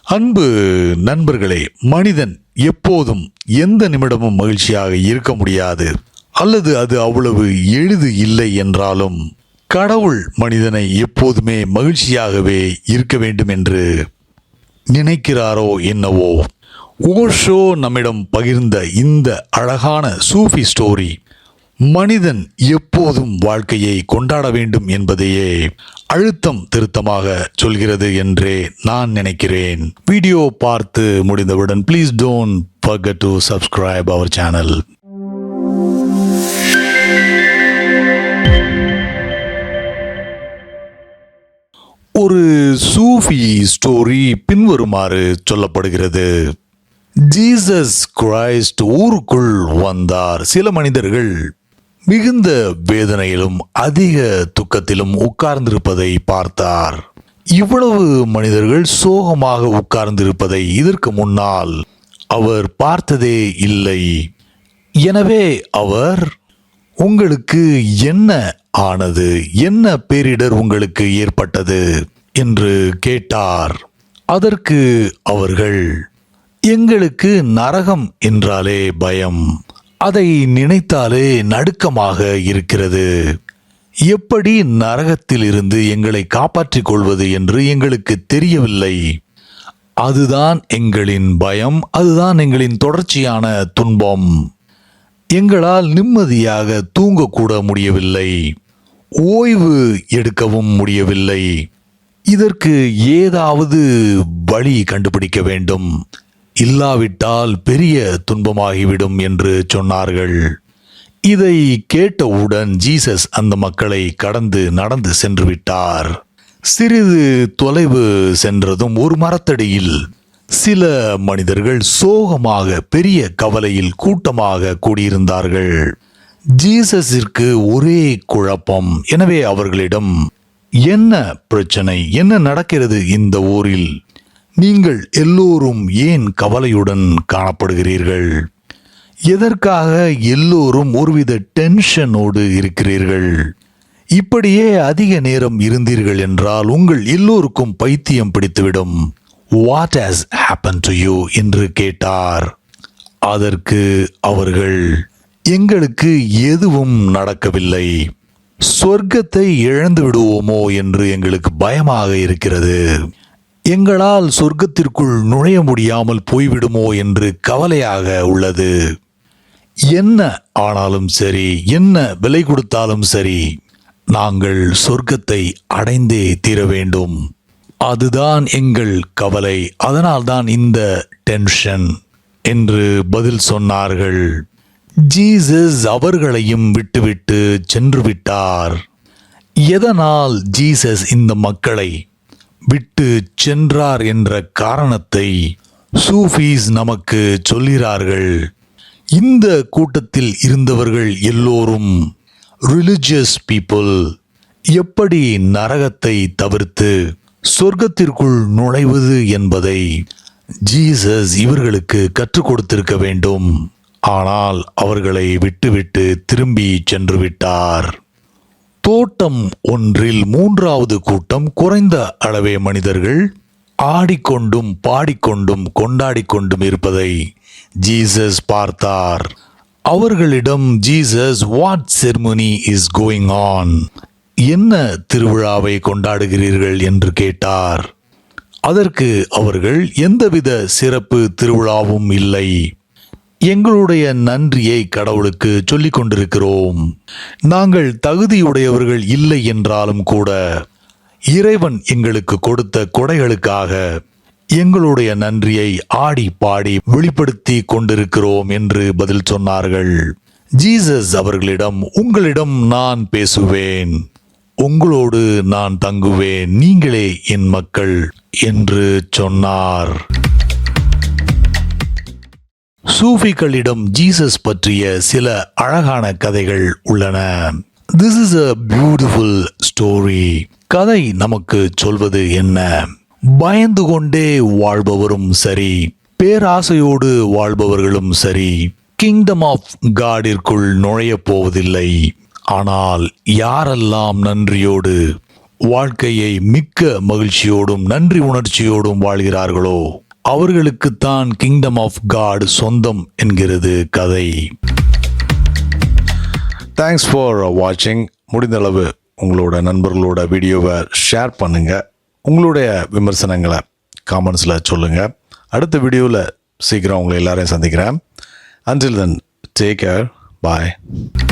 அன்பு நண்பர்களே, மனிதன் எப்போதும் எந்த நிமிடமும் மகிழ்ச்சியாக இருக்க முடியாது, அல்லது அது அவ்வளவு எளிது இல்லை என்றாலும் கடவுள் மனிதனை எப்போதுமே மகிழ்ச்சியாகவே இருக்க வேண்டும் என்று நினைக்கிறாரோ என்னவோ. ஓஷோ நம்மிடம் பகிர்ந்த இந்த அழகான சூஃபி ஸ்டோரி மனிதன் எப்போதும் வாழ்க்கையை கொண்டாட வேண்டும் என்பதையே அழுத்தம் திருத்தமாக சொல்கிறது என்றே நான் நினைக்கிறேன். வீடியோ பார்த்து முடிந்தவுடன் please don't forget to subscribe our channel. ஒரு சூஃபி ஸ்டோரி பின்வருமாறு சொல்லப்படுகிறது. ஜீசஸ் கிரைஸ்ட் ஊருக்குள் வந்தார். சில மனிதர்கள் மிகுந்த வேதனையிலும் அதிக துக்கத்திலும் உட்கார்ந்திருப்பதை பார்த்தார். இவ்வளவு மனிதர்கள் சோகமாக உட்கார்ந்திருப்பதை இதற்கு முன்னால் அவர் பார்த்ததே இல்லை. எனவே அவர், உங்களுக்கு என்ன ஆனது, என்ன பேரிடர் உங்களுக்கு ஏற்பட்டது என்று கேட்டார். அதற்கு அவர்கள், எங்களுக்கு நரகம் என்றாலே பயம், அதை நினைத்தாலே நடுக்கமாக இருக்கிறது. எப்படி நரகத்தில் இருந்து எங்களை காப்பாற்றிக் கொள்வது என்று எங்களுக்கு தெரியவில்லை. அதுதான் எங்களின் பயம், அதுதான் எங்களின் தொடர்ச்சியான துன்பம். எங்களால் நிம்மதியாக தூங்கக்கூட முடியவில்லை, ஓய்வு எடுக்கவும் முடியவில்லை. இதற்கு ஏதாவது வழி கண்டுபிடிக்க வேண்டும், இல்லாவிட்டால் பெரிய துன்பமாகிவிடும் என்று சொன்னார்கள். இதை கேட்டவுடன் ஜீசஸ் அந்த மக்களை கடந்து நடந்து சென்று விட்டார். சிறிது தொலைவு சென்றதும் ஒரு மரத்தடியில் சில மனிதர்கள் சோகமாக பெரிய கவலையில் கூட்டமாக கூடியிருந்தார்கள். ஜீசஸிற்கு ஒரே குழப்பம். எனவே அவர்களிடம், என்ன பிரச்சனை, என்ன நடக்கிறது இந்த ஊரில்? நீங்கள் எல்லோரும் ஏன் கவலையுடன் காணப்படுகிறீர்கள்? எதற்காக எல்லோரும் ஒருவித டென்ஷனோடு இருக்கிறீர்கள்? இப்படியே அதிக நேரம் இருந்தீர்கள் என்றால் உங்கள் எல்லோருக்கும் பைத்தியம் பிடித்துவிடும். What has happened to you என்று கேட்டார். அதற்கு அவர்கள், எங்களுக்கு எதுவும் நடக்கவில்லை, சொர்க்கத்தை இழந்து விடுவோமோ என்று எங்களுக்கு பயமாக இருக்கிறது, எங்களால் சொர்க்கத்திற்குள் நுழைய முடியாமல் போய்விடுமோ என்று கவலையாக உள்ளது. என்ன ஆனாலும் சரி, என்ன விலை கொடுத்தாலும் சரி, நாங்கள் சொர்க்கத்தை அடைந்தே தீர வேண்டும், அதுதான் எங்கள் கவலை, அதனால்தான் இந்த டென்ஷன் என்று பதில் சொன்னார்கள். ஜீசஸ் அவர்களையும் விட்டுவிட்டு சென்று விட்டார். எதனால் ஜீசஸ் இந்த மக்களை விட்டு சென்றார் என்ற காரணத்தை சூஃபீஸ் நமக்கு சொல்கிறார்கள். இந்த கூட்டத்தில் இருந்தவர்கள் எல்லோரும் ரிலிஜியஸ் பீப்புள். எப்படி நரகத்தை தவிர்த்து சொர்க்கத்திற்குள் நுழைவது என்பதை ஜீசஸ் இவர்களுக்கு கற்றுக் கொடுத்திருக்க வேண்டும். ஆனால் அவர்களை விட்டுவிட்டு திரும்பி சென்று விட்டார். தோட்டம் ஒன்றில் மூன்றாவது கூட்டம், குறைந்த அளவே மனிதர்கள் ஆடிக்கொண்டும் பாடிக்கொண்டும் கொண்டாடிக்கொண்டும் இருப்பதை ஜீசஸ் பார்த்தார். அவர்களிடம் Jesus, what ceremony is going on, என்ன திருவிழாவை கொண்டாடுகிறீர்கள் என்று கேட்டார். அதற்கு அவர்கள், எந்தவித சிறப்பு திருவிழாவும் இல்லை, எங்களுடைய நன்றியை கடவுளுக்கு சொல்லிக் கொண்டிருக்கிறோம். நாங்கள் தகுதியுடையவர்கள் இல்லை என்றாலும் கூட இறைவன் எங்களுக்கு கொடுத்த கொடைகளுக்காக எங்களுடைய நன்றியை ஆடி பாடி வெளிப்படுத்தி கொண்டிருக்கிறோம் என்று பதில் சொன்னார்கள். ஜீசஸ் அவர்களிடம், உங்களிடம் நான் பேசுவேன், உங்களோடு நான் தங்குவேன், நீங்களே என் மக்கள் என்று சொன்னார். சூஃபிகளிடம் ஜீசஸ் பற்றிய சில அழகான கதைகள் உள்ளன. This is a beautiful story. கதை நமக்கு சொல்வது என்ன? பயந்து கொண்டே வாழ்பவரும் சரி, பேராசையோடு வாழ்பவர்களும் சரி, கிங்டம் ஆஃப் காடிற்குள் நுழைய போவதில்லை. ஆனால் யாரெல்லாம் நன்றியோடு வாழ்க்கையை மிக்க மகிழ்ச்சியோடும் நன்றி உணர்ச்சியோடும் வாழ்கிறார்களோ அவர்களுக்குத்தான் கிங்டம் ஆஃப் காட் சொந்தம் என்கிறது கதை. தேங்க்ஸ் ஃபார் வாட்சிங். முடிந்தளவு உங்களோட நண்பர்களோட வீடியோவை ஷேர் பண்ணுங்கள். உங்களுடைய விமர்சனங்களை காமெண்ட்ஸில் சொல்லுங்கள். அடுத்த வீடியோவில் சீக்கிரம் உங்களை எல்லாரையும் சந்திக்கிறேன். Until then, take care. Bye.